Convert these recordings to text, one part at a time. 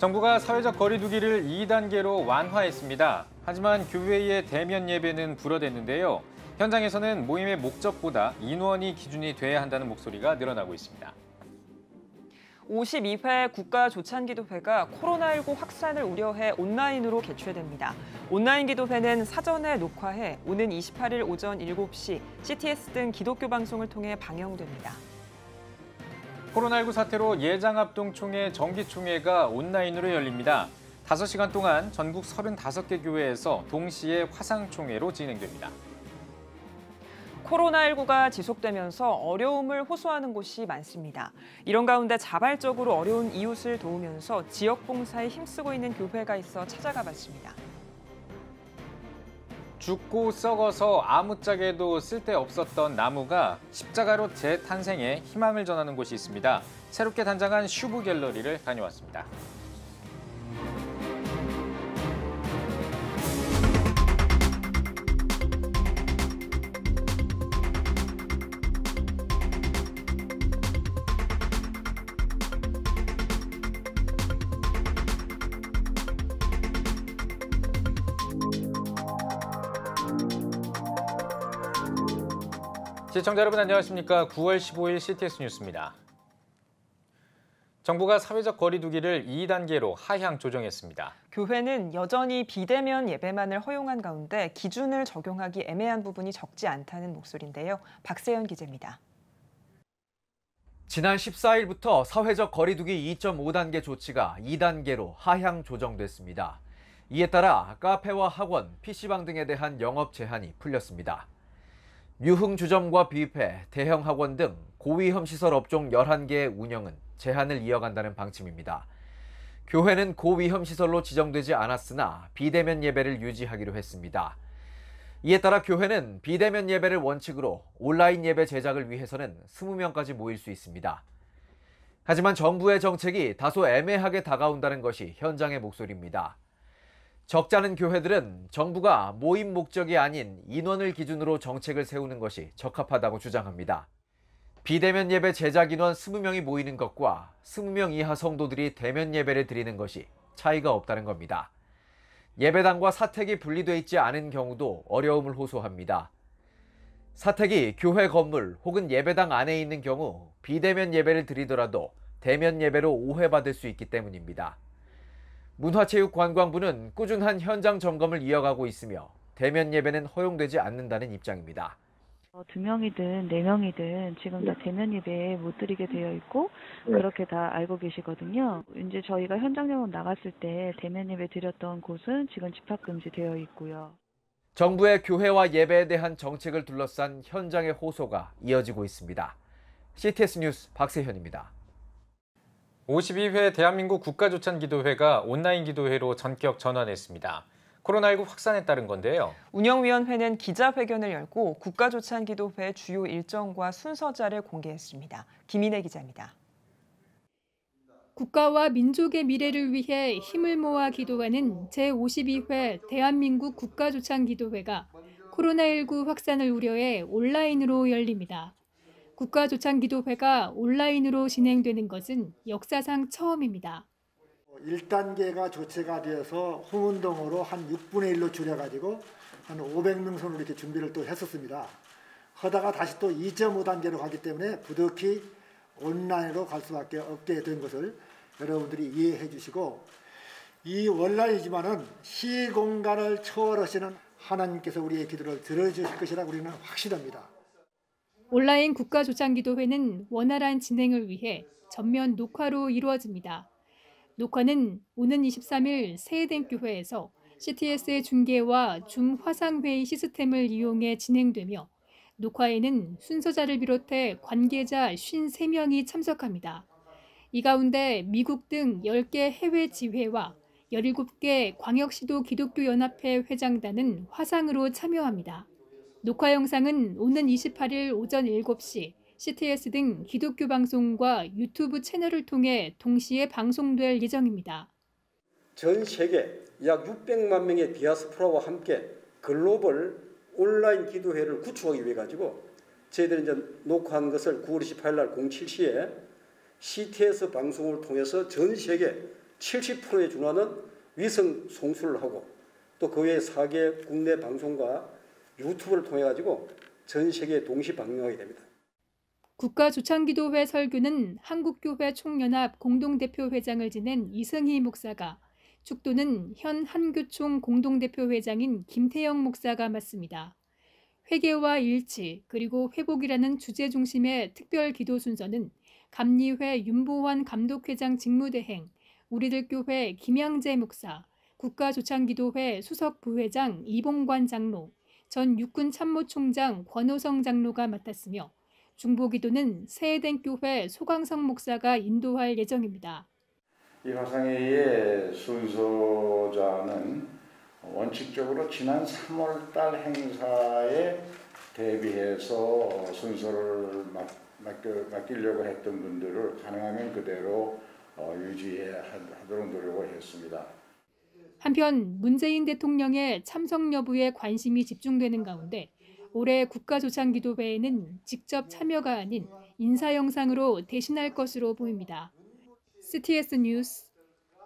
정부가 사회적 거리 두기를 2단계로 완화했습니다. 하지만 교회의 대면 예배는 불어댔는데요. 현장에서는 모임의 목적보다 인원이 기준이 돼야 한다는 목소리가 늘어나고 있습니다. 52회 국가조찬기도회가 코로나19 확산을 우려해 온라인으로 개최됩니다. 온라인 기도회는 사전에 녹화해 오는 28일 오전 7시 CTS 등 기독교 방송을 통해 방영됩니다. 코로나19 사태로 예장합동총회 정기총회가 온라인으로 열립니다. 5시간 동안 전국 35개 교회에서 동시에 화상총회로 진행됩니다. 코로나19가 지속되면서 어려움을 호소하는 곳이 많습니다. 이런 가운데 자발적으로 어려운 이웃을 도우면서 지역 봉사에 힘쓰고 있는 교회가 있어 찾아가 봤습니다. 죽고 썩어서 아무짝에도 쓸데없었던 나무가 십자가로 재탄생해 희망을 전하는 곳이 있습니다. 새롭게 단장한 슈브 갤러리를 다녀왔습니다. 시청자 여러분 안녕하십니까? 9월 15일 CTS 뉴스입니다. 정부가 사회적 거리 두기를 2단계로 하향 조정했습니다. 교회는 여전히 비대면 예배만을 허용한 가운데 기준을 적용하기 애매한 부분이 적지 않다는 목소리인데요. 박세연 기자입니다. 지난 14일부터 사회적 거리 두기 2.5단계 조치가 2단계로 하향 조정됐습니다. 이에 따라 카페와 학원, PC방 등에 대한 영업 제한이 풀렸습니다. 유흥주점과 뷔페, 대형 학원 등 고위험 시설 업종 11개의 운영은 제한을 이어간다는 방침입니다. 교회는 고위험 시설로 지정되지 않았으나 비대면 예배를 유지하기로 했습니다. 이에 따라 교회는 비대면 예배를 원칙으로 온라인 예배 제작을 위해서는 20명까지 모일 수 있습니다. 하지만 정부의 정책이 다소 애매하게 다가온다는 것이 현장의 목소리입니다. 적지 않은 교회들은 정부가 모임 목적이 아닌 인원을 기준으로 정책을 세우는 것이 적합하다고 주장합니다. 비대면 예배 제작 인원 20명이 모이는 것과 20명 이하 성도들이 대면 예배를 드리는 것이 차이가 없다는 겁니다. 예배당과 사택이 분리돼 있지 않은 경우도 어려움을 호소합니다. 사택이 교회 건물 혹은 예배당 안에 있는 경우 비대면 예배를 드리더라도 대면 예배로 오해받을 수 있기 때문입니다. 문화체육관광부는 꾸준한 현장 점검을 이어가고 있으며 대면 예배는 허용되지 않는다는 입장입니다. 2명이든 4명이든 지금 다 대면 예배 못 드리게 되어 있고 그렇게 다 알고 계시거든요. 이제 저희가 현장 영업 나갔을 때 대면 예배 드렸던 곳은 지금 집합 금지되어 있고요. 정부의 교회와 예배에 대한 정책을 둘러싼 현장의 호소가 이어지고 있습니다. CTS 뉴스 박세현입니다. 52회 대한민국 국가조찬기도회가 온라인 기도회로 전격 전환했습니다. 코로나19 확산에 따른 건데요. 운영위원회는 기자회견을 열고 국가조찬기도회 주요 일정과 순서자를 공개했습니다. 김인혜 기자입니다. 국가와 민족의 미래를 위해 힘을 모아 기도하는 제52회 대한민국 국가조찬기도회가 코로나19 확산을 우려해 온라인으로 열립니다. 국가조찬기도회가 온라인으로 진행되는 것은 역사상 처음입니다. 1단계가 조치가 되어서 홍은동으로 한 6분의 1로 줄여가지고 한 500명 선으로 이렇게 준비를 또 했었습니다. 하다가 다시 또 2.5단계로 가기 때문에 부득이 온라인으로 갈 수밖에 없게 된 것을 여러분들이 이해해 주시고, 이 온라인이지만은 시공간을 초월하시는 하나님께서 우리의 기도를 들어주실 것이라 우리는 확실합니다. 온라인 국가조찬기도회는 원활한 진행을 위해 전면 녹화로 이루어집니다. 녹화는 오는 23일 세해댐교회에서 CTS의 중계와 줌 화상회의 시스템을 이용해 진행되며 녹화에는 순서자를 비롯해 관계자 53명이 참석합니다. 이 가운데 미국 등 10개 해외 지회와 17개 광역시도 기독교연합회 회장단은 화상으로 참여합니다. 녹화 영상은 오는 28일 오전 7시 CTS 등 기독교 방송과 유튜브 채널을 통해 동시에 방송될 예정입니다. 전 세계 약 600만 명의 디아스포라와 함께 글로벌 온라인 기도회를 구축하기 위해 가지고 저희들이 이제 녹화한 것을 9월 28일 날 07시에 CTS 방송을 통해서 전 세계 70%에 준하는 위성 송출을 하고 또 그 외에 4개 국내 방송과 유튜브를 통해 가지고 전 세계에 동시 방영하게 됩니다. 국가조창기도회 설교는 한국교회 총연합 공동대표회장을 지낸 이승희 목사가, 축도는 현 한교총 공동대표회장인 김태영 목사가 맡습니다. 회개와 일치 그리고 회복이라는 주제 중심의 특별 기도 순서는 감리회 윤보환 감독회장 직무대행, 우리들 교회 김양재 목사, 국가조창기도회 수석 부회장 이봉관 장로, 전 육군 참모총장 권호성 장로가 맡았으며 중보기도는 세해den교회 소강성 목사가 인도할 예정입니다. 이 화상회의의 순서자는 원칙적으로 지난 3월 달 행사에 대비해서 순서를 맡기려고 했던 분들을 가능하면 그대로 유지하도록 노력을 했습니다. 한편 문재인 대통령의 참석 여부에 관심이 집중되는 가운데 올해 국가조창기도회에는 직접 참여가 아닌 인사 영상으로 대신할 것으로 보입니다. CTS 뉴스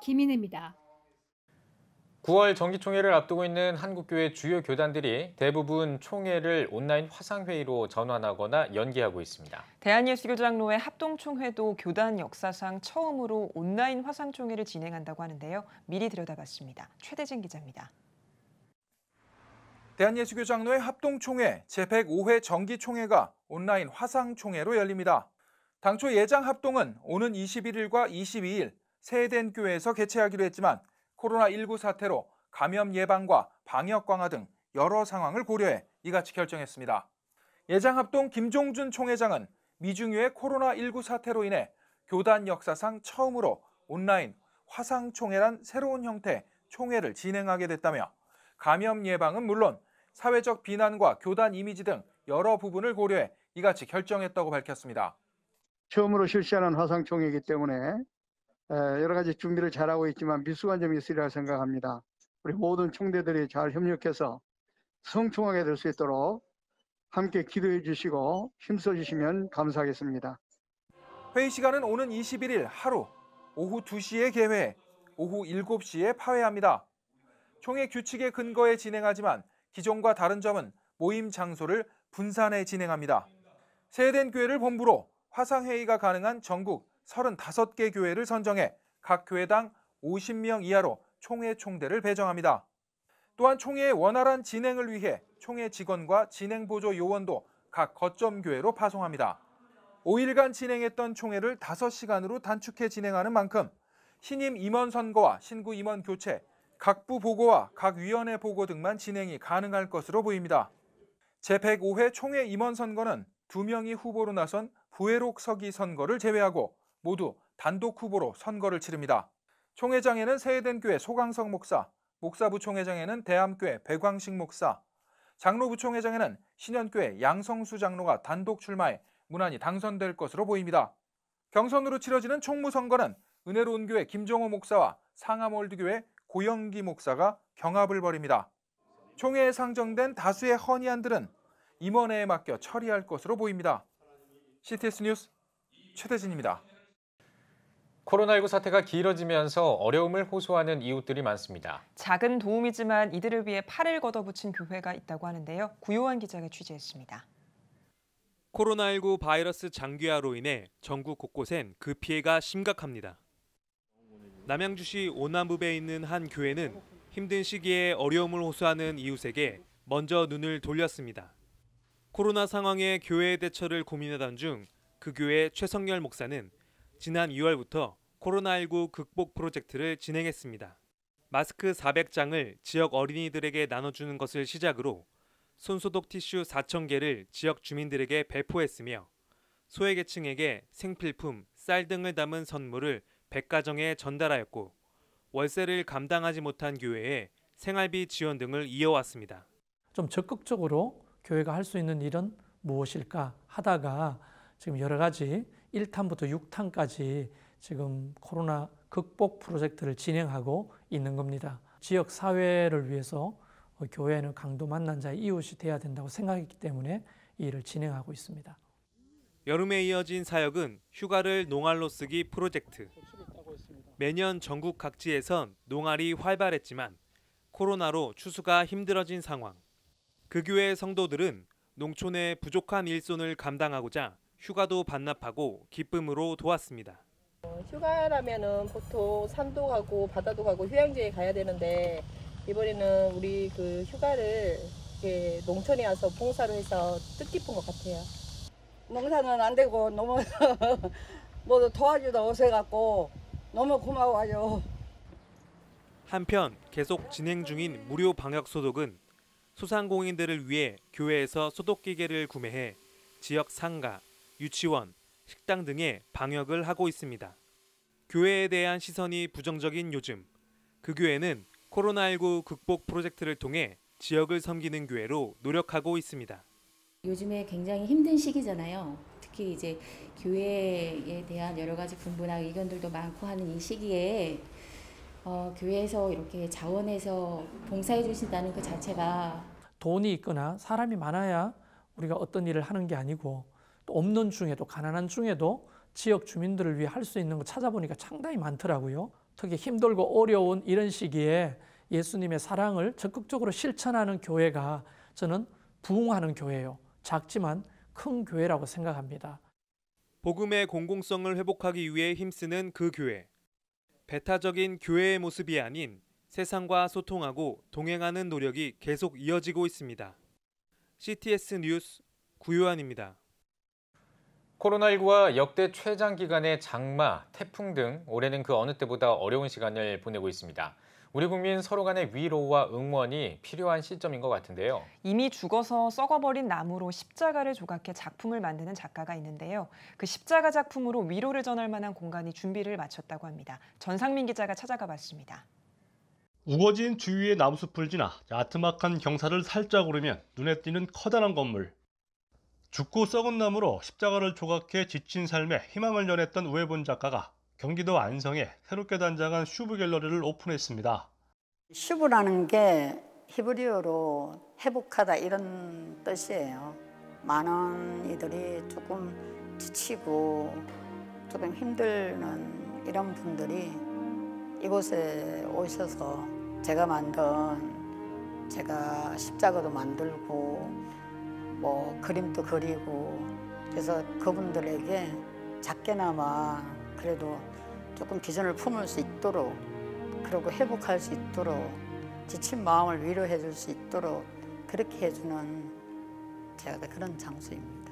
김인혜입니다. 9월 정기총회를 앞두고 있는 한국교회 주요 교단들이 대부분 총회를 온라인 화상회의로 전환하거나 연기하고 있습니다. 대한예수교장로회 합동총회도 교단 역사상 처음으로 온라인 화상총회를 진행한다고 하는데요. 미리 들여다봤습니다. 최대진 기자입니다. 대한예수교장로회 합동총회 제105회 정기총회가 온라인 화상총회로 열립니다. 당초 예정 합동은 오는 21일과 22일 세해den교회에서 개최하기로 했지만 코로나19 사태로 감염 예방과 방역 강화 등 여러 상황을 고려해 이같이 결정했습니다. 예정 합동 김종준 총회장은 미중유의 코로나19 사태로 인해 교단 역사상 처음으로 온라인 화상총회란 새로운 형태의 총회를 진행하게 됐다며 감염 예방은 물론 사회적 비난과 교단 이미지 등 여러 부분을 고려해 이같이 결정했다고 밝혔습니다. 처음으로 실시하는 화상총회이기 때문에 여러 가지 준비를 잘하고 있지만 미숙한 점이 있으리라 생각합니다. 우리 모든 총대들이 잘 협력해서 성총하게 될 수 있도록 함께 기도해 주시고 힘써 주시면 감사하겠습니다. 회의 시간은 오는 21일 하루 오후 2시에 개회, 오후 7시에 파회합니다. 총회 규칙에 근거해 진행하지만 기존과 다른 점은 모임 장소를 분산해 진행합니다. 세해den교회를 본부로 화상회의가 가능한 전국 35개 교회를 선정해 각 교회당 50명 이하로 총회 총대를 배정합니다. 또한 총회의 원활한 진행을 위해 총회 직원과 진행보조 요원도 각 거점 교회로 파송합니다. 5일간 진행했던 총회를 5시간으로 단축해 진행하는 만큼 신임 임원 선거와 신구 임원 교체, 각부 보고와 각 위원회 보고 등만 진행이 가능할 것으로 보입니다. 제105회 총회 임원 선거는 2명이 후보로 나선 부회록 서기 선거를 제외하고 모두 단독 후보로 선거를 치릅니다. 총회장에는 세해den교회 소강성 목사, 목사부총회장에는 대암교회 백광식 목사, 장로부총회장에는 신현교회 양성수 장로가 단독 출마해 무난히 당선될 것으로 보입니다. 경선으로 치러지는 총무선거는 은혜로운교회 김종호 목사와 상암월드교회 고영기 목사가 경합을 벌입니다. 총회에 상정된 다수의 헌의안들은 임원회에 맡겨 처리할 것으로 보입니다. CTS 뉴스 최대진입니다. 코로나19 사태가 길어지면서 어려움을 호소하는 이웃들이 많습니다. 작은 도움이지만 이들을 위해 팔을 걷어붙인 교회가 있다고 하는데요. 구요한 기자가 취재했습니다. 코로나19 바이러스 장기화로 인해 전국 곳곳엔 그 피해가 심각합니다. 남양주시 오남읍에 있는 한 교회는 힘든 시기에 어려움을 호소하는 이웃에게 먼저 눈을 돌렸습니다. 코로나 상황에 교회의 대처를 고민하던 중 그 교회 최성열 목사는 지난 2월부터 코로나19 극복 프로젝트를 진행했습니다. 마스크 400장을 지역 어린이들에게 나눠주는 것을 시작으로 손소독 티슈 4,000개를 지역 주민들에게 배포했으며 소외계층에게 생필품, 쌀 등을 담은 선물을 100가정에 전달하였고 월세를 감당하지 못한 교회에 생활비 지원 등을 이어왔습니다. 좀 적극적으로 교회가 할 수 있는 일은 무엇일까 하다가 지금 여러 가지 1탄부터 6탄까지 지금 코로나 극복 프로젝트를 진행하고 있는 겁니다. 지역 사회를 위해서 교회는 강도 만난 자의 이웃이 돼야 된다고 생각했기 때문에 이 일을 진행하고 있습니다. 여름에 이어진 사역은 휴가를 농활로 쓰기 프로젝트. 매년 전국 각지에선 농활이 활발했지만 코로나로 추수가 힘들어진 상황. 그 교회 성도들은 농촌의 부족한 일손을 감당하고자 휴가도 반납하고 기쁨으로 도왔습니다. 휴가라면은 보통 산도 가고 바다도 가고 휴양지에 가야 되는데 이번에는 우리 그 휴가를 이렇게 농촌에 와서 봉사를 해서 뜻깊은 것 같아요. 농사는 안 되고 너무 뭐 도와주다 오셔갖고 너무 고마워요. 한편 계속 진행 중인 무료 방역 소독은 소상공인들을 위해 교회에서 소독기계를 구매해 지역 상가, 유치원, 식당 등의 방역을 하고 있습니다. 교회에 대한 시선이 부정적인 요즘, 그 교회는 코로나19 극복 프로젝트를 통해 지역을 섬기는 교회로 노력하고 있습니다. 요즘에 굉장히 힘든 시기잖아요. 특히 이제 교회에 대한 여러 가지 분분한 의견들도 많고 하는 이 시기에 교회에서 이렇게 자원해서 봉사해 주신다는 그 자체가 돈이 있거나 사람이 많아야 우리가 어떤 일을 하는 게 아니고 또 없는 중에도 가난한 중에도 지역 주민들을 위해 할 수 있는 거 찾아보니까 상당히 많더라고요. 특히 힘들고 어려운 이런 시기에 예수님의 사랑을 적극적으로 실천하는 교회가 저는 부흥하는 교회예요. 작지만 큰 교회라고 생각합니다. 복음의 공공성을 회복하기 위해 힘쓰는 그 교회. 배타적인 교회의 모습이 아닌 세상과 소통하고 동행하는 노력이 계속 이어지고 있습니다. CTS 뉴스 구요한입니다. 코로나19와 역대 최장 기간의 장마, 태풍 등 올해는 그 어느 때보다 어려운 시간을 보내고 있습니다. 우리 국민 서로 간의 위로와 응원이 필요한 시점인 것 같은데요. 이미 죽어서 썩어버린 나무로 십자가를 조각해 작품을 만드는 작가가 있는데요. 그 십자가 작품으로 위로를 전할 만한 공간이 준비를 마쳤다고 합니다. 전상민 기자가 찾아가 봤습니다. 우거진 주위의 나무숲을 지나 야트막한 경사를 살짝 오르면 눈에 띄는 커다란 건물. 죽고 썩은 나무로 십자가를 조각해 지친 삶에 희망을 전했던 우회본 작가가 경기도 안성에 새롭게 단장한 슈브 갤러리를 오픈했습니다. 슈브라는 게 히브리어로 회복하다 이런 뜻이에요. 많은 이들이 조금 지치고 조금 힘들는 이런 분들이 이곳에 오셔서 제가 십자가도 만들고 뭐 그림도 그리고 그래서 그분들에게 작게나마 그래도 조금 비전을 품을 수 있도록 그리고 회복할 수 있도록 지친 마음을 위로해 줄 수 있도록 그렇게 해주는 제가 그런 장소입니다.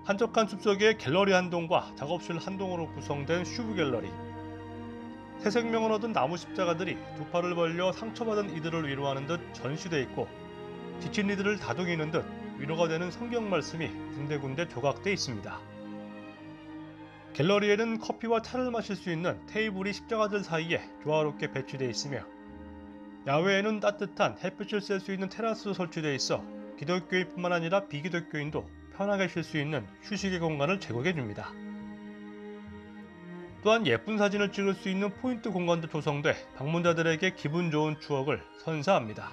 한적한 숲속의 갤러리 한 동과 작업실 한 동으로 구성된 슈브 갤러리. 새 생명을 얻은 나무 십자가들이 두 팔을 벌려 상처받은 이들을 위로하는 듯 전시돼 있고 지친 이들을 다독이는 듯 위로가 되는 성경 말씀이 군데군데 조각돼 있습니다. 갤러리에는 커피와 차를 마실 수 있는 테이블이 십자가들 사이에 조화롭게 배치돼 있으며 야외에는 따뜻한 햇빛을 쐴 수 있는 테라스도 설치돼 있어 기독교인뿐만 아니라 비기독교인도 편하게 쉴 수 있는 휴식의 공간을 제공해 줍니다. 또한 예쁜 사진을 찍을 수 있는 포인트 공간도 조성돼 방문자들에게 기분 좋은 추억을 선사합니다.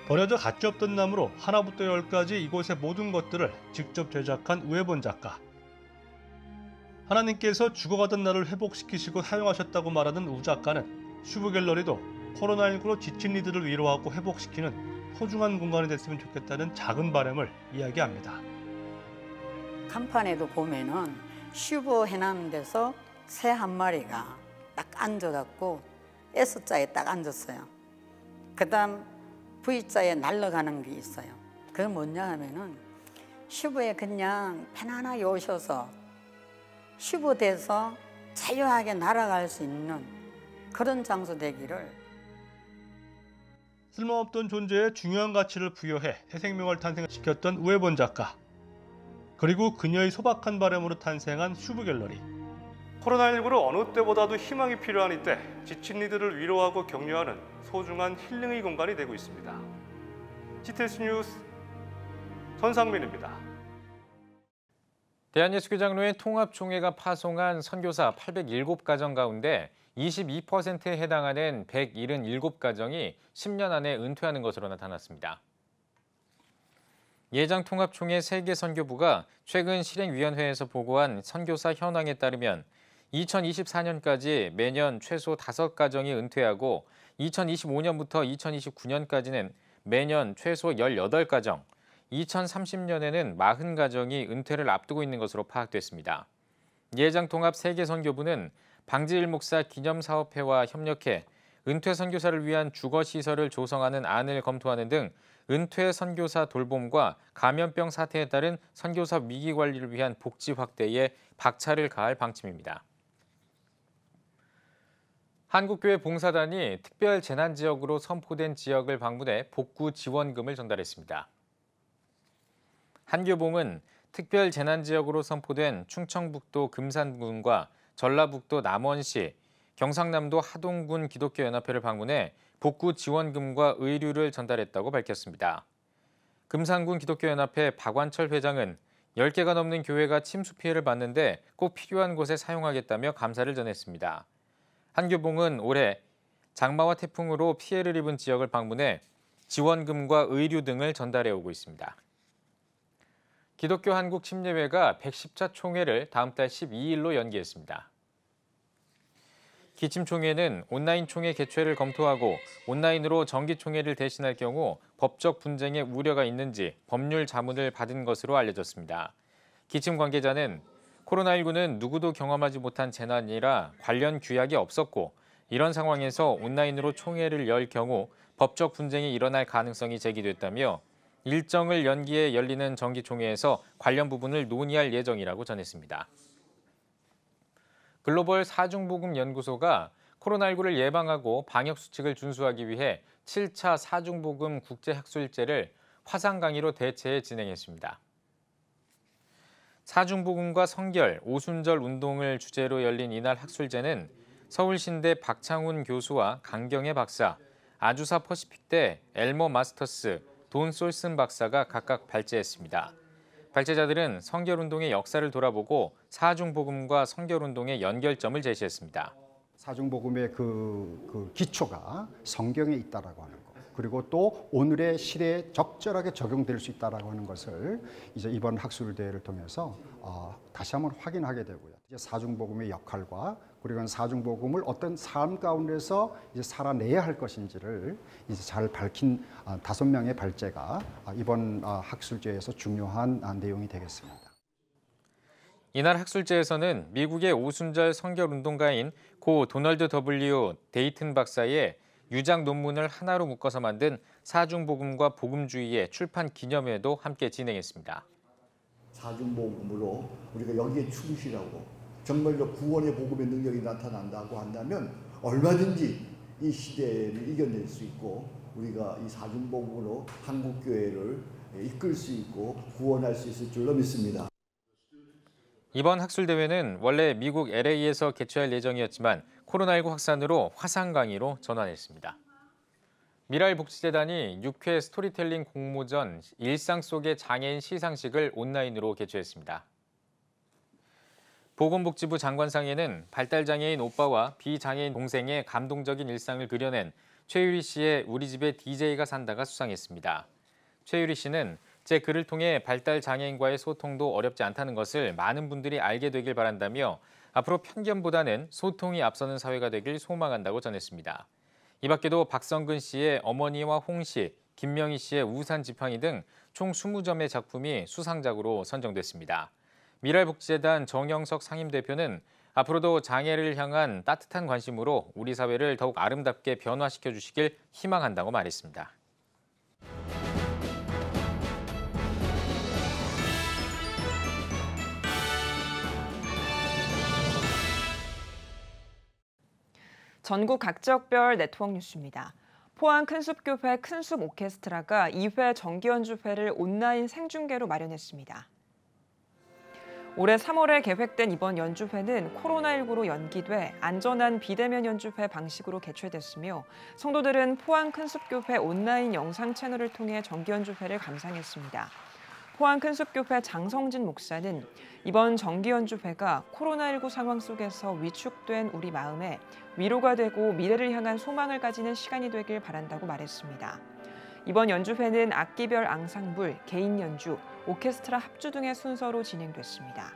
버려져 가치 없던 나무로 하나부터 열까지 이곳의 모든 것들을 직접 제작한 우회본 작가. 하나님께서 죽어가던 나를 회복시키시고 사용하셨다고 말하는 우 작가는 슈브 갤러리도 코로나19로 지친 이들을 위로하고 회복시키는 소중한 공간이 됐으면 좋겠다는 작은 바람을 이야기합니다. 간판에도 보면은 슈브 해놓은 데서 새 한 마리가 딱 앉아갖고 S자에 딱 앉았어요. 그 다음 V자에 날아가는 게 있어요. 그게 뭐냐 하면은 슈브에 그냥 편안하게 오셔서 슈브 돼서 자유하게 날아갈 수 있는 그런 장소 되기를. 쓸모없던 존재에 중요한 가치를 부여해 새 생명을 탄생시켰던 우회본 작가. 그리고 그녀의 소박한 바람으로 탄생한 슈브 갤러리. 코로나19로 어느 때보다도 희망이 필요한 이때 지친 이들을 위로하고 격려하는 소중한 힐링의 공간이 되고 있습니다. CTS 뉴스 전상민입니다. 대한예수교장로회 통합총회가 파송한 선교사 807가정 가운데 22%에 해당하는 177가정이 10년 안에 은퇴하는 것으로 나타났습니다. 예장통합총회 세계선교부가 최근 실행위원회에서 보고한 선교사 현황에 따르면 2024년까지 매년 최소 5가정이 은퇴하고 2025년부터 2029년까지는 매년 최소 18가정, 2030년에는 40가정이 은퇴를 앞두고 있는 것으로 파악됐습니다. 예장통합 세계선교부는 방지일목사 기념사업회와 협력해 은퇴 선교사를 위한 주거시설을 조성하는 안을 검토하는 등 은퇴 선교사 돌봄과 감염병 사태에 따른 선교사 위기 관리를 위한 복지 확대에 박차를 가할 방침입니다. 한국교회 봉사단이 특별 재난지역으로 선포된 지역을 방문해 복구 지원금을 전달했습니다. 한교봉은 특별 재난지역으로 선포된 충청북도 금산군과 전라북도 남원시, 경상남도 하동군 기독교연합회를 방문해 복구 지원금과 의류를 전달했다고 밝혔습니다. 금산군 기독교연합회 박완철 회장은 10개가 넘는 교회가 침수 피해를 봤는데 꼭 필요한 곳에 사용하겠다며 감사를 전했습니다. 한교봉은 올해 장마와 태풍으로 피해를 입은 지역을 방문해 지원금과 의류 등을 전달해 오고 있습니다. 기독교 한국 침례회가 110차 총회를 다음 달 12일로 연기했습니다. 기침총회는 온라인 총회 개최를 검토하고 온라인으로 정기총회를 대신할 경우 법적 분쟁의 우려가 있는지 법률 자문을 받은 것으로 알려졌습니다. 기침 관계자는 코로나19는 누구도 경험하지 못한 재난이라 관련 규약이 없었고 이런 상황에서 온라인으로 총회를 열 경우 법적 분쟁이 일어날 가능성이 제기됐다며 일정을 연기해 열리는 정기총회에서 관련 부분을 논의할 예정이라고 전했습니다. 글로벌 사중보금연구소가 코로나19를 예방하고 방역수칙을 준수하기 위해 7차 사중보금 국제학술제를 화상 강의로 대체해 진행했습니다. 사중보금과 성결, 오순절 운동을 주제로 열린 이날 학술제는 서울신대 박창훈 교수와 강경애 박사, 아주사 퍼시픽대 엘머 마스터스, 돈 솔슨 박사가 각각 발제했습니다. 발제자들은 성결운동의 역사를 돌아보고 사중복음과 성결운동의 연결점을 제시했습니다. 사중복음의 그 기초가 성경에 있다라고 하는 것, 그리고 또 오늘의 시대에 적절하게 적용될 수 있다라고 하는 것을 이제 이번 학술대회를 통해서 다시 한번 확인하게 되고요. 이제 사중복음의 역할과 그리고 사중복음을 어떤 삶 가운데서 이제 살아내야 할 것인지를 이제 잘 밝힌 5명의 발제가 이번 학술제에서 중요한 내용이 되겠습니다. 이날 학술제에서는 미국의 오순절 성결운동가인 고 도널드 W. 데이튼 박사의 유작 논문을 하나로 묶어서 만든 사중복음과 복음주의의 출판 기념회도 함께 진행했습니다. 사중복음으로 우리가 여기에 충실하고 정말로 구원의 복음의 능력이 나타난다고 한다면 얼마든지 이 시대를 이겨낼 수 있고 우리가 이 사중복음으로 한국교회를 이끌 수 있고 구원할 수 있을 줄로 믿습니다. 이번 학술대회는 원래 미국 LA에서 개최할 예정이었지만 코로나19 확산으로 화상 강의로 전환했습니다. 미랄복지재단이 6회 스토리텔링 공모전 일상 속의 장애인 시상식을 온라인으로 개최했습니다. 보건복지부 장관상에는 발달장애인 오빠와 비장애인 동생의 감동적인 일상을 그려낸 최유리 씨의 우리 집에 DJ가 산다가 수상했습니다. 최유리 씨는 제 글을 통해 발달장애인과의 소통도 어렵지 않다는 것을 많은 분들이 알게 되길 바란다며 앞으로 편견보다는 소통이 앞서는 사회가 되길 소망한다고 전했습니다. 이 밖에도 박성근 씨의 어머니와 홍 씨, 김명희 씨의 우산 지팡이 등 총 20점의 작품이 수상작으로 선정됐습니다. 미랄복지재단 정영석 상임대표는 앞으로도 장애를 향한 따뜻한 관심으로 우리 사회를 더욱 아름답게 변화시켜 주시길 희망한다고 말했습니다. 전국 각지역별 네트워크 뉴스입니다. 포항 큰숲교회 큰숲 오케스트라가 2회 정기연주회를 온라인 생중계로 마련했습니다. 올해 3월에 계획된 이번 연주회는 코로나19로 연기돼 안전한 비대면 연주회 방식으로 개최됐으며 성도들은 포항 큰숲교회 온라인 영상 채널을 통해 정기연주회를 감상했습니다. 포항 큰숲교회 장성진 목사는 이번 정기연주회가 코로나19 상황 속에서 위축된 우리 마음에 위로가 되고 미래를 향한 소망을 가지는 시간이 되길 바란다고 말했습니다. 이번 연주회는 악기별 앙상블, 개인 연주, 오케스트라 합주 등의 순서로 진행됐습니다.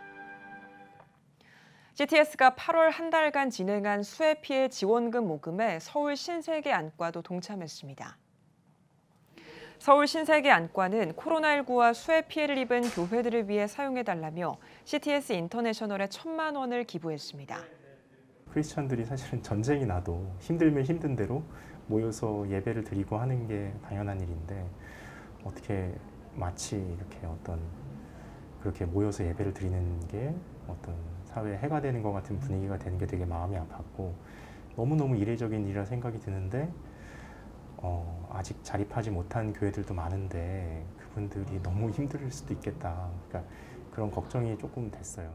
CTS가 8월 한 달간 진행한 수해 피해 지원금 모금에 서울 신세계 안과도 동참했습니다. 서울 신세계 안과는 코로나19와 수해 피해를 입은 교회들을 위해 사용해달라며 CTS 인터내셔널에 1,000만 원을 기부했습니다. 크리스천들이 사실은 전쟁이 나도 힘들면 힘든 대로 모여서 예배를 드리고 하는 게 당연한 일인데 어떻게 마치 이렇게 그렇게 모여서 예배를 드리는 게 사회에 해가 되는 것 같은 분위기가 되는 게 되게 마음이 아팠고 너무너무 이례적인 일이라 생각이 드는데 아직 자립하지 못한 교회들도 많은데 그분들이 너무 힘들 수도 있겠다. 그러니까 그런 걱정이 조금 됐어요.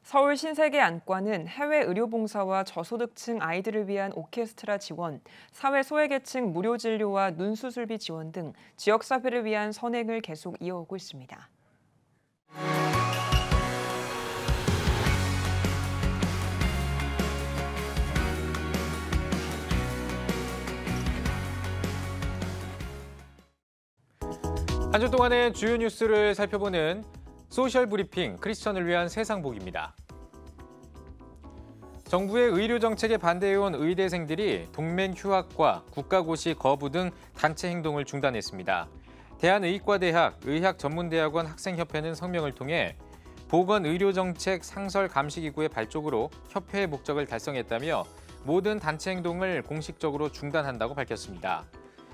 서울 신세계 안과는 해외 의료봉사와 저소득층 아이들을 위한 오케스트라 지원, 사회 소외계층 무료 진료와 눈 수술비 지원 등 지역사회를 위한 선행을 계속 이어오고 있습니다. 한 주 동안의 주요 뉴스를 살펴보는 소셜 브리핑 크리스천을 위한 세상복입니다. 정부의 의료 정책에 반대해온 의대생들이 동맹 휴학과 국가고시 거부 등 단체 행동을 중단했습니다. 대한의과대학 의학전문대학원 학생협회는 성명을 통해 보건의료정책 상설감시기구의 발족으로 협회의 목적을 달성했다며 모든 단체 행동을 공식적으로 중단한다고 밝혔습니다.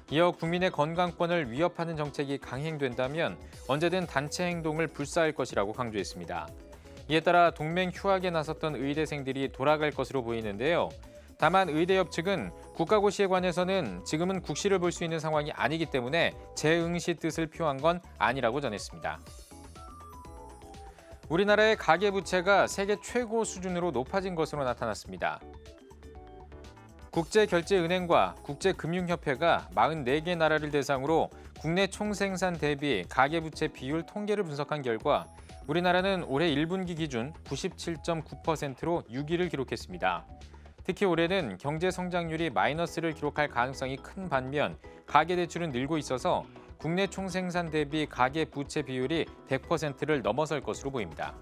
이어 국민의 건강권을 위협하는 정책이 강행된다면 언제든 단체 행동을 불사할 것이라고 강조했습니다. 이에 따라 동맹 휴학에 나섰던 의대생들이 돌아갈 것으로 보이는데요. 다만 의대협 측은 국가고시에 관해서는 지금은 국시를 볼 수 있는 상황이 아니기 때문에 재응시 뜻을 표한 건 아니라고 전했습니다. 우리나라의 가계부채가 세계 최고 수준으로 높아진 것으로 나타났습니다. 국제결제은행과 국제금융협회가 44개 나라를 대상으로 국내 총생산 대비 가계부채 비율 통계를 분석한 결과 우리나라는 올해 1분기 기준 97.9%로 6위를 기록했습니다. 특히 올해는 경제 성장률이 마이너스를 기록할 가능성이 큰 반면 가계대출은 늘고 있어서 국내 총생산 대비 가계부채 비율이 100%를 넘어설 것으로 보입니다.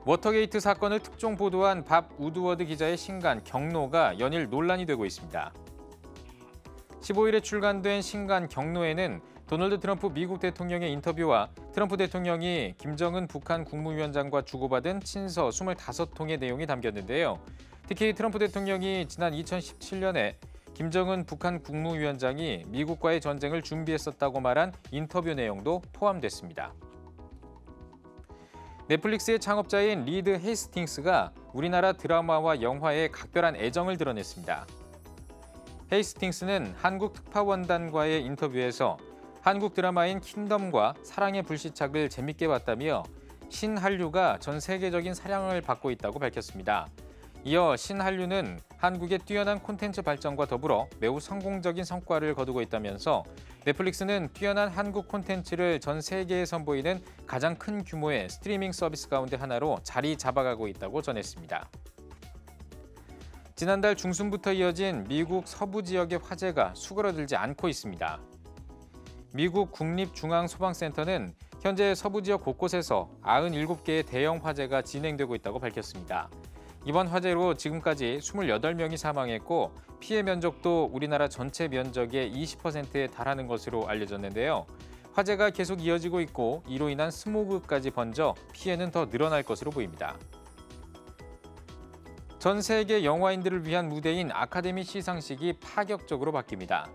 워터게이트 사건을 특종 보도한 밥 우드워드 기자의 신간 경로가 연일 논란이 되고 있습니다. 15일에 출간된 신간 경로에는 도널드 트럼프 미국 대통령의 인터뷰와 트럼프 대통령이 김정은 북한 국무위원장과 주고받은 친서 25통의 내용이 담겼는데요. 특히 트럼프 대통령이 지난 2017년에 김정은 북한 국무위원장이 미국과의 전쟁을 준비했었다고 말한 인터뷰 내용도 포함됐습니다. 넷플릭스의 창업자인 리드 헤이스팅스가 우리나라 드라마와 영화에 각별한 애정을 드러냈습니다. 헤이스팅스는 한국 특파원단과의 인터뷰에서 한국 드라마인 킹덤과 사랑의 불시착을 재밌게 봤다며 신한류가 전 세계적인 사랑을 받고 있다고 밝혔습니다. 이어 신한류는 한국의 뛰어난 콘텐츠 발전과 더불어 매우 성공적인 성과를 거두고 있다면서 넷플릭스는 뛰어난 한국 콘텐츠를 전 세계에 선보이는 가장 큰 규모의 스트리밍 서비스 가운데 하나로 자리 잡아가고 있다고 전했습니다. 지난달 중순부터 이어진 미국 서부 지역의 화재가 수그러들지 않고 있습니다. 미국 국립중앙소방센터는 현재 서부 지역 곳곳에서 97개의 대형 화재가 진행되고 있다고 밝혔습니다. 이번 화재로 지금까지 28명이 사망했고 피해 면적도 우리나라 전체 면적의 20%에 달하는 것으로 알려졌는데요. 화재가 계속 이어지고 있고 이로 인한 스모그까지 번져 피해는 더 늘어날 것으로 보입니다. 전 세계 영화인들을 위한 무대인 아카데미 시상식이 파격적으로 바뀝니다.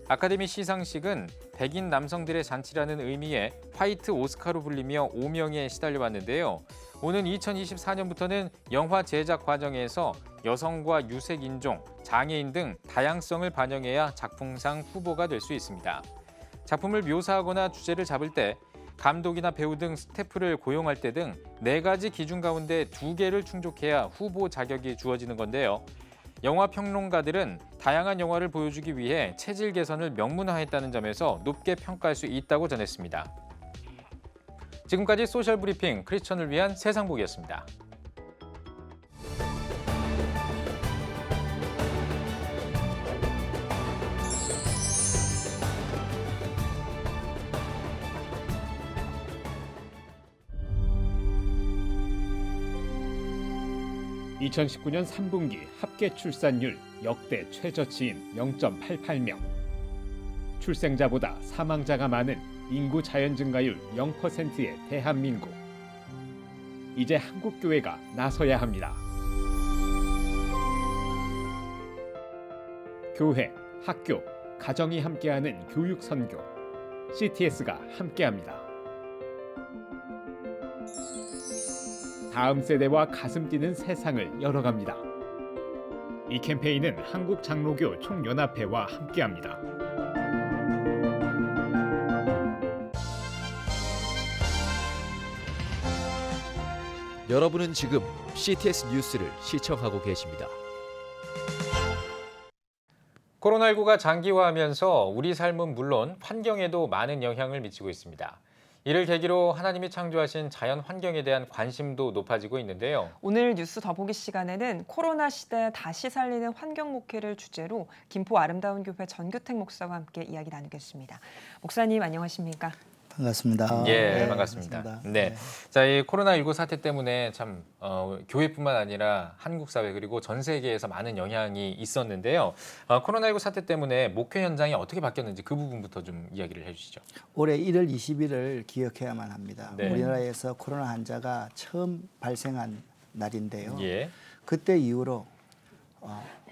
아카데미 시상식은 백인 남성들의 잔치라는 의미의 화이트 오스카로 불리며 오명에 시달려왔는데요. 오는 2024년부터는 영화 제작 과정에서 여성과 유색인종, 장애인 등 다양성을 반영해야 작품상 후보가 될 수 있습니다. 작품을 묘사하거나 주제를 잡을 때 감독이나 배우 등 스태프를 고용할 때 등 4가지 기준 가운데 2개를 충족해야 후보 자격이 주어지는 건데요. 영화 평론가들은 다양한 영화를 보여주기 위해 체질 개선을 명문화했다는 점에서 높게 평가할 수 있다고 전했습니다. 지금까지 소셜 브리핑 크리스천을 위한 세상복이었습니다. 2019년 3분기 합계 출산율 역대 최저치인 0.88명. 출생자보다 사망자가 많은 인구 자연 증가율 0%의 대한민국. 이제 한국교회가 나서야 합니다. 교회, 학교, 가정이 함께하는 교육 선교. CTS가 함께합니다. 다음 세대와 가슴 뛰는 세상을 열어갑니다. 이 캠페인은 한국장로교 총연합회와 함께합니다. 여러분은 지금 CTS 뉴스를 시청하고 계십니다. 코로나19가 장기화하면서 우리 삶은 물론 환경에도 많은 영향을 미치고 있습니다. 이를 계기로 하나님이 창조하신 자연 환경에 대한 관심도 높아지고 있는데요. 오늘 뉴스 더보기 시간에는 코로나 시대 다시 살리는 환경 목회를 주제로 김포 아름다운 교회 전규택 목사와 함께 이야기 나누겠습니다. 목사님 안녕하십니까? 반갑습니다. 예, 반갑습니다. 네, 자, 이 코로나19 사태 때문에 참 교회뿐만 아니라 한국 사회 그리고 전 세계에서 많은 영향이 있었는데요. 코로나19 사태 때문에 목회 현장이 어떻게 바뀌었는지 그 부분부터 좀 이야기를 해주시죠. 올해 1월 20일을 기억해야만 합니다. 네. 우리나라에서 코로나 환자가 처음 발생한 날인데요. 예. 그때 이후로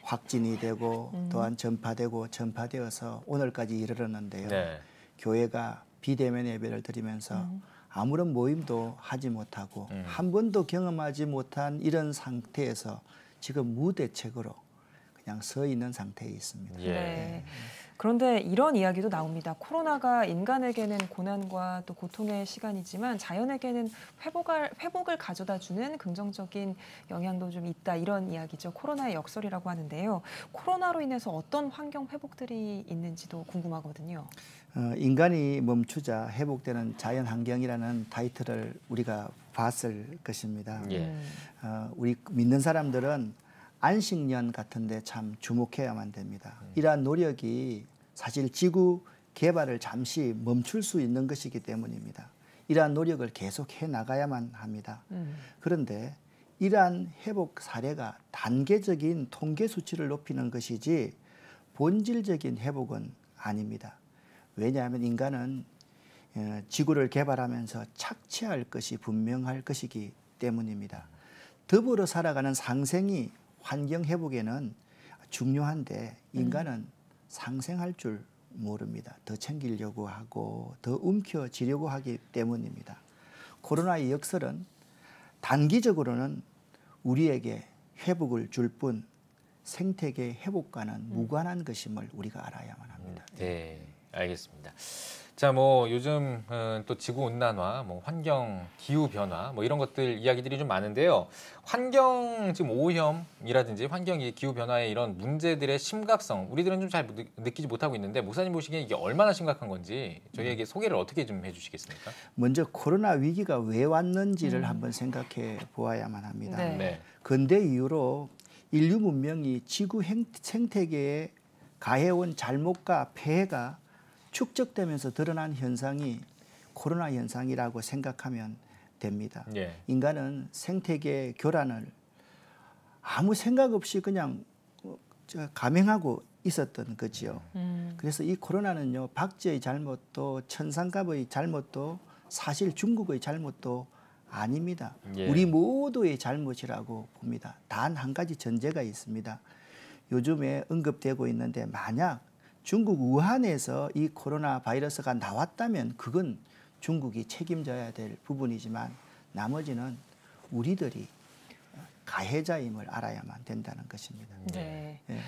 확진이 되고 또한 전파되어서 오늘까지 이르렀는데요. 네. 교회가 비대면 예배를 드리면서 아무런 모임도 하지 못하고 한 번도 경험하지 못한 이런 상태에서 지금 무대책으로 그냥 서 있는 상태에 있습니다. 예. 네. 그런데 이런 이야기도 나옵니다. 코로나가 인간에게는 고난과 또 고통의 시간이지만 자연에게는 회복을 가져다주는 긍정적인 영향도 좀 있다. 이런 이야기죠. 코로나의 역설이라고 하는데요. 코로나로 인해서 어떤 환경 회복들이 있는지도 궁금하거든요. 인간이 멈추자 회복되는 자연 환경이라는 타이틀을 우리가 봤을 것입니다. 예. 우리 믿는 사람들은 안식년 같은데 참 주목해야만 됩니다. 이러한 노력이 사실 지구 개발을 잠시 멈출 수 있는 것이기 때문입니다. 이러한 노력을 계속해 나가야만 합니다. 그런데 이러한 회복 사례가 단계적인 통계 수치를 높이는 것이지 본질적인 회복은 아닙니다. 왜냐하면 인간은 지구를 개발하면서 착취할 것이 분명할 것이기 때문입니다. 더불어 살아가는 상생이 환경 회복에는 중요한데 인간은 상생할 줄 모릅니다. 더 챙기려고 하고 더 움켜쥐려고 하기 때문입니다. 코로나의 역설은 단기적으로는 우리에게 회복을 줄 뿐 생태계 회복과는 무관한 것임을 우리가 알아야만 합니다. 네, 알겠습니다. 자, 뭐 요즘 또 지구 온난화, 뭐 환경 기후 변화, 뭐 이런 것들 이야기들이 좀 많은데요. 환경 지금 오염이라든지 환경 기후 변화의 이런 문제들의 심각성, 우리들은 좀 잘 느끼지 못하고 있는데 목사님 보시기에 이게 얼마나 심각한 건지 저희에게 소개를 어떻게 좀 해주시겠습니까? 먼저 코로나 위기가 왜 왔는지를 한번 생각해 보아야만 합니다. 네. 근대 이후로 인류 문명이 지구 생태계에 가해온 잘못과 폐해가 축적되면서 드러난 현상이 코로나 현상이라고 생각하면 됩니다. 예. 인간은 생태계 교란을 아무 생각 없이 그냥 감행하고 있었던 거지요. 그래서 이 코로나는요, 박쥐의 잘못도 천상갑의 잘못도 사실 중국의 잘못도 아닙니다. 예. 우리 모두의 잘못이라고 봅니다. 단 한 가지 전제가 있습니다. 요즘에 언급되고 있는데 만약 중국 우한에서 이 코로나 바이러스가 나왔다면 그건 중국이 책임져야 될 부분이지만 나머지는 우리들이 가해자임을 알아야만 된다는 것입니다. 네. 네.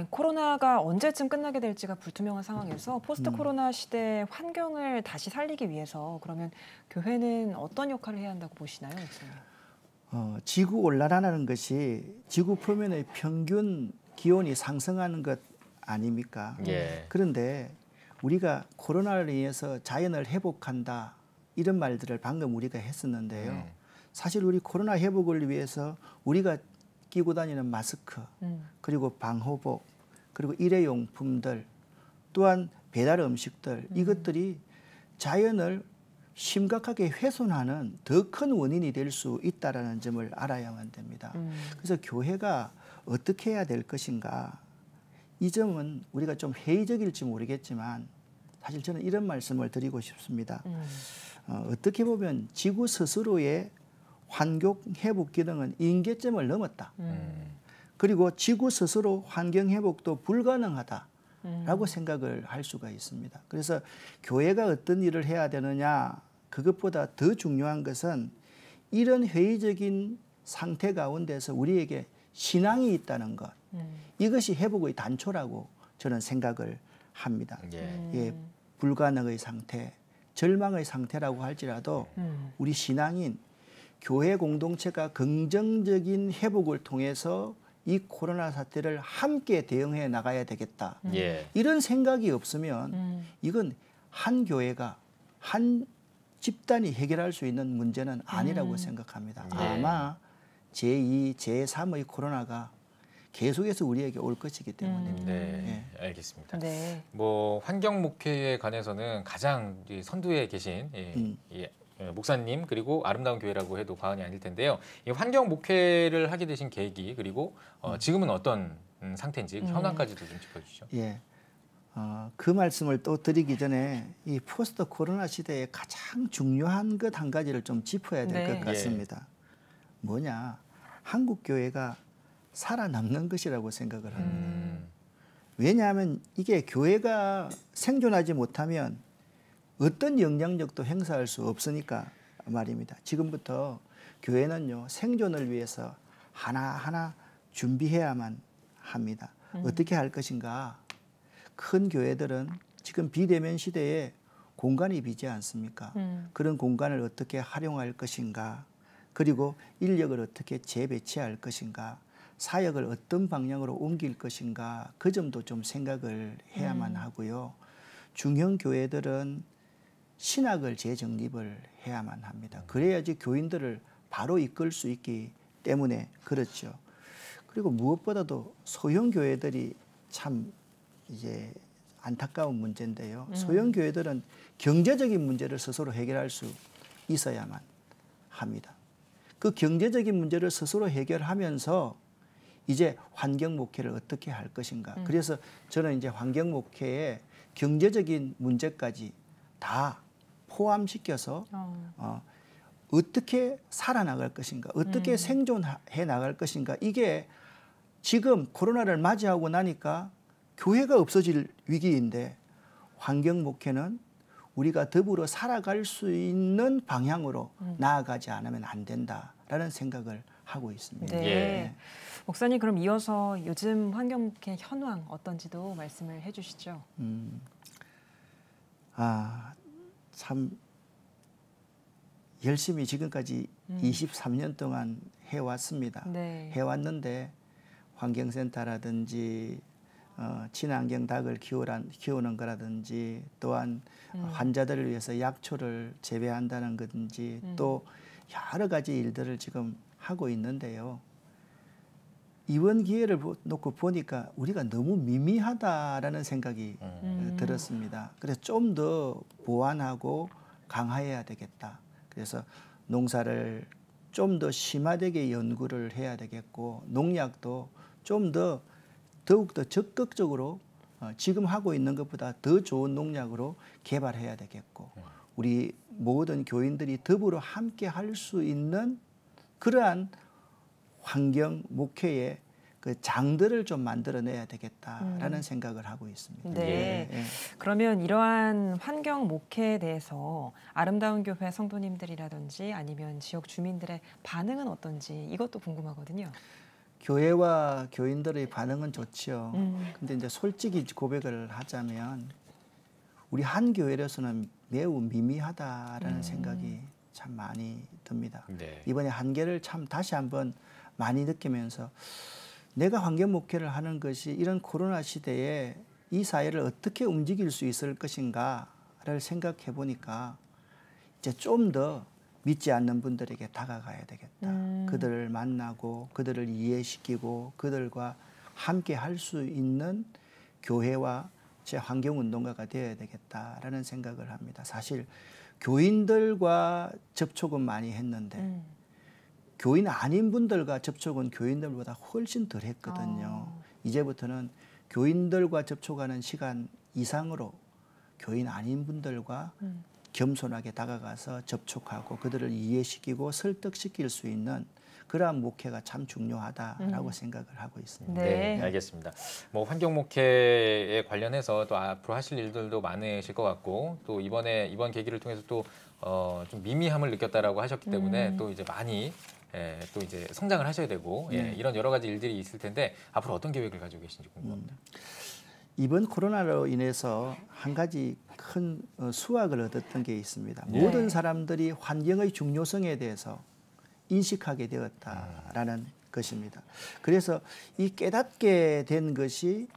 코로나가 언제쯤 끝나게 될지가 불투명한 상황에서 포스트 코로나 시대 환경을 다시 살리기 위해서 그러면 교회는 어떤 역할을 해야 한다고 보시나요, 목사님? 지구 온난화라는 것이 지구 표면의 평균 기온이 상승하는 것 아닙니까? 예. 그런데 우리가 코로나를 인해서 자연을 회복한다 이런 말들을 방금 우리가 했었는데요. 사실 우리 코로나 회복을 위해서 우리가 끼고 다니는 마스크 그리고 방호복 그리고 일회용품들 또한 배달 음식들 이것들이 자연을 심각하게 훼손하는 더 큰 원인이 될 수 있다는 점을 알아야만 됩니다. 그래서 교회가 어떻게 해야 될 것인가, 이 점은 우리가 좀 회의적일지 모르겠지만 사실 저는 이런 말씀을 드리고 싶습니다. 어떻게 보면 지구 스스로의 환경 회복 기능은 임계점을 넘었다. 그리고 지구 스스로 환경 회복도 불가능하다라고 생각을 할 수가 있습니다. 그래서 교회가 어떤 일을 해야 되느냐, 그것보다 더 중요한 것은 이런 회의적인 상태 가운데서 우리에게 신앙이 있다는 것, 이것이 회복의 단초라고 저는 생각을 합니다. 예, 불가능의 상태, 절망의 상태라고 할지라도 우리 신앙인 교회 공동체가 긍정적인 회복을 통해서 이 코로나 사태를 함께 대응해 나가야 되겠다. 이런 생각이 없으면 이건 한 교회가, 한 집단이 해결할 수 있는 문제는 아니라고 생각합니다. 아마 제2, 제3의 코로나가 계속해서 우리에게 올 것이기 때문입니다. 네, 알겠습니다. 네. 뭐 환경 목회에 관해서는 가장 이 선두에 계신 목사님, 그리고 아름다운 교회라고 해도 과언이 아닐 텐데요. 이 환경 목회를 하게 되신 계기, 그리고 지금은 어떤 상태인지 현황까지도 좀 짚어주시죠. 예. 그 말씀을 또 드리기 전에 이 포스트 코로나 시대에 가장 중요한 것 한 가지를 좀 짚어야 될 것 같습니다. 뭐냐, 한국 교회가 살아남는 것이라고 생각을 합니다. 왜냐하면 이게 교회가 생존하지 못하면 어떤 영향력도 행사할 수 없으니까 말입니다. 지금부터 교회는요, 생존을 위해서 하나하나 준비해야만 합니다. 어떻게 할 것인가? 큰 교회들은 지금 비대면 시대에 공간이 비지 않습니까? 그런 공간을 어떻게 활용할 것인가? 그리고 인력을 어떻게 재배치할 것인가? 사역을 어떤 방향으로 옮길 것인가? 그 점도 좀 생각을 해야만 하고요. 중형 교회들은 신학을 재정립을 해야만 합니다. 그래야지 교인들을 바로 이끌 수 있기 때문에 그렇죠. 그리고 무엇보다도 소형 교회들이 참 이제 안타까운 문제인데요. 소형 교회들은 경제적인 문제를 스스로 해결할 수 있어야만 합니다. 그 경제적인 문제를 스스로 해결하면서 이제 환경 목회를 어떻게 할 것인가. 그래서 저는 이제 환경 목회에 경제적인 문제까지 다 포함시켜서 어떻게 살아나갈 것인가, 어떻게 생존해 나갈 것인가. 이게 지금 코로나를 맞이하고 나니까 교회가 없어질 위기인데 환경 목회는 우리가 더불어 살아갈 수 있는 방향으로 나아가지 않으면 안 된다라는 생각을 하고 있습니다. 네. 목사님, 그럼 이어서 요즘 환경 목회 현황 어떤지도 말씀을 해주시죠. 참 열심히 지금까지 23년 동안 해왔습니다. 해왔는데 환경센터라든지 친환경 닭을 키우는 거라든지, 또한 환자들을 위해서 약초를 재배한다는 거든지, 또 여러 가지 일들을 지금 하고 있는데요. 이번 기회를 놓고 보니까 우리가 너무 미미하다라는 생각이 들었습니다. 그래서 좀 더 보완하고 강화해야 되겠다. 그래서 농사를 좀 더 심화되게 연구를 해야 되겠고, 농약도 좀 더 더욱더 적극적으로 지금 하고 있는 것보다 더 좋은 농약으로 개발해야 되겠고, 우리 모든 교인들이 더불어 함께 할 수 있는 그러한 환경 목회의 그 장들을 좀 만들어내야 되겠다라는 생각을 하고 있습니다. 네. 그러면 이러한 환경 목회에 대해서 아름다운 교회 성도님들이라든지 아니면 지역 주민들의 반응은 어떤지, 이것도 궁금하거든요. 교회와 교인들의 반응은 좋지요. 근데 이제 솔직히 고백을 하자면 우리 한 교회로서는 매우 미미하다라는 생각이 참 많이 듭니다. 이번에 한계를 참 다시 한번 많이 느끼면서 내가 환경 목회를 하는 것이 이런 코로나 시대에 이 사회를 어떻게 움직일 수 있을 것인가를 생각해 보니까 이제 좀 더 믿지 않는 분들에게 다가가야 되겠다. 그들을 만나고 그들을 이해시키고 그들과 함께 할 수 있는 교회와 제 환경운동가가 되어야 되겠다라는 생각을 합니다. 사실 교인들과 접촉은 많이 했는데 교인 아닌 분들과 접촉은 교인들보다 훨씬 덜 했거든요. 이제부터는 교인들과 접촉하는 시간 이상으로 교인 아닌 분들과 겸손하게 다가가서 접촉하고 그들을 이해시키고 설득시킬 수 있는 그러한 목회가 참 중요하다라고 생각을 하고 있습니다. 네, 알겠습니다. 뭐 환경 목회에 관련해서 또 앞으로 하실 일들도 많으실 것 같고 또 이번 계기를 통해서 또 좀 미미함을 느꼈다라고 하셨기 때문에 또 이제 많이 또 이제 성장을 하셔야 되고 이런 여러 가지 일들이 있을 텐데 앞으로 어떤 계획을 가지고 계신지 궁금합니다. 이번 코로나로 인해서 한 가지 큰 수확을 얻었던 게 있습니다. 모든 사람들이 환경의 중요성에 대해서 인식하게 되었다라는 것입니다. 그래서 이 깨닫게 된 것이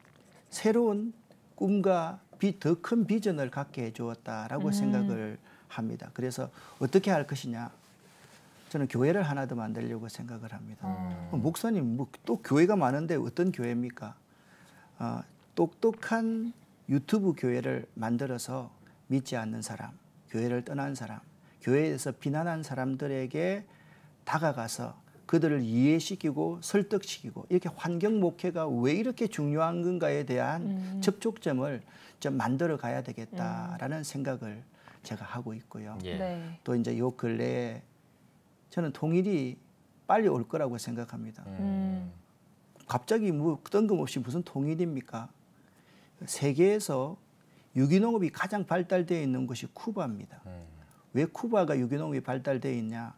새로운 꿈과 더 큰 비전을 갖게 해주었다라고 생각을 합니다. 그래서 어떻게 할 것이냐? 저는 교회를 하나 더 만들려고 생각을 합니다. 목사님, 또 교회가 많은데 어떤 교회입니까? 똑똑한 유튜브 교회를 만들어서 믿지 않는 사람, 교회를 떠난 사람, 교회에서 비난한 사람들에게 다가가서 그들을 이해시키고 설득시키고 이렇게 환경 목회가 왜 이렇게 중요한 건가에 대한 접촉점을 좀 만들어 가야 되겠다라는 생각을 제가 하고 있고요. 또 이제 요 근래에 저는 통일이 빨리 올 거라고 생각합니다. 갑자기 뭐 뜬금없이 무슨 통일입니까? 세계에서 유기농업이 가장 발달되어 있는 곳이 쿠바입니다. 왜 쿠바가 유기농업이 발달되어 있냐?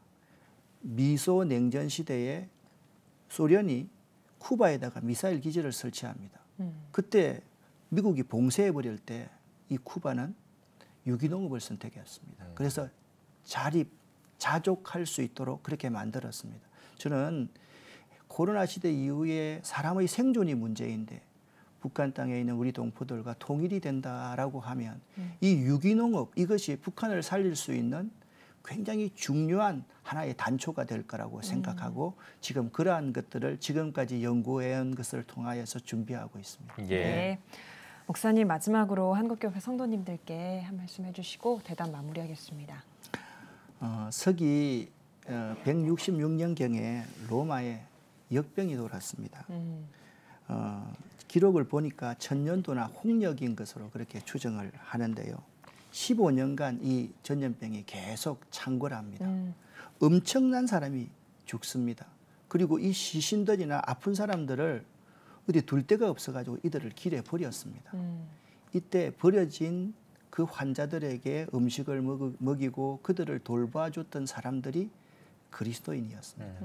미소 냉전 시대에 소련이 쿠바에다가 미사일 기지를 설치합니다. 그때 미국이 봉쇄해버릴 때 이 쿠바는 유기농업을 선택했습니다. 그래서 자족할 수 있도록 그렇게 만들었습니다. 저는 코로나 시대 이후에 사람의 생존이 문제인데 북한 땅에 있는 우리 동포들과 통일이 된다라고 하면 이 유기농업 이것이 북한을 살릴 수 있는 굉장히 중요한 하나의 단초가 될 거라고 생각하고 지금 그러한 것들을 지금까지 연구해온 것을 통하여서 준비하고 있습니다. 네. 목사님 마지막으로 한국교회 성도님들께 한 말씀 해주시고 대담 마무리하겠습니다. 서기 166년경에 로마에 역병이 돌았습니다. 기록을 보니까 천년도나 홍역인 것으로 그렇게 추정을 하는데요. 15년간 이 전염병이 계속 창궐합니다. 엄청난 사람이 죽습니다. 그리고 이 시신들이나 아픈 사람들을 어디 둘 데가 없어가지고 이들을 길에 버렸습니다. 이때 버려진 그 환자들에게 음식을 먹이고 그들을 돌봐줬던 사람들이 그리스도인이었습니다.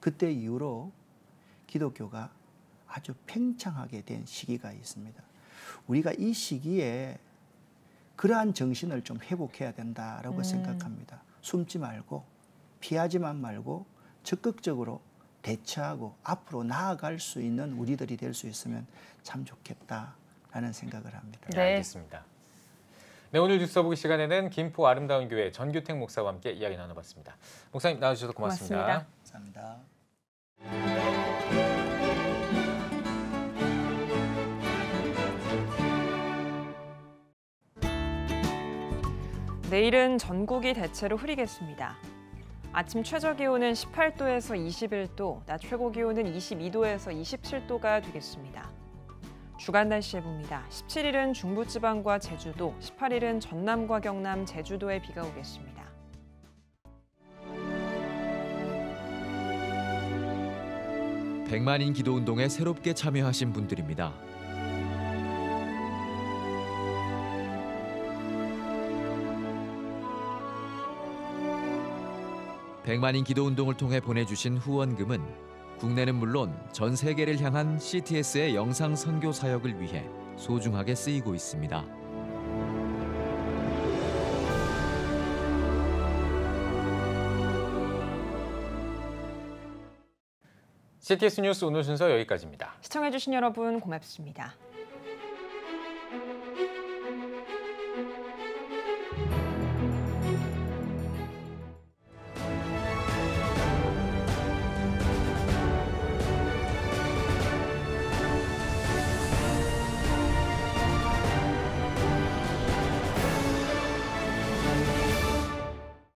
그때 이후로 기독교가 아주 팽창하게 된 시기가 있습니다. 우리가 이 시기에 그러한 정신을 좀 회복해야 된다라고 생각합니다. 숨지 말고 피하지만 말고 적극적으로 대처하고 앞으로 나아갈 수 있는 우리들이 될 수 있으면 참 좋겠다라는 생각을 합니다. 네, 알겠습니다. 네, 오늘 뉴스 써보기 시간에는 김포 아름다운 교회 전규택 목사와 함께 이야기 나눠봤습니다. 목사님 나와주셔서 고맙습니다. 감사합니다. 내일은 전국이 대체로 흐리겠습니다. 아침 최저기온은 18도에서 21도, 낮 최고기온은 22도에서 27도가 되겠습니다. 주간 날씨 해봅니다. 17일은 중부지방과 제주도, 18일은 전남과 경남, 제주도에 비가 오겠습니다. 백만인 기도운동에 새롭게 참여하신 분들입니다. 백만인 기도운동을 통해 보내주신 후원금은 국내는 물론 전 세계를 향한 CTS의 영상 선교 사역을 위해 소중하게 쓰이고 있습니다. CTS 뉴스 오늘 순서 여기까지입니다. 시청해주신 여러분 고맙습니다.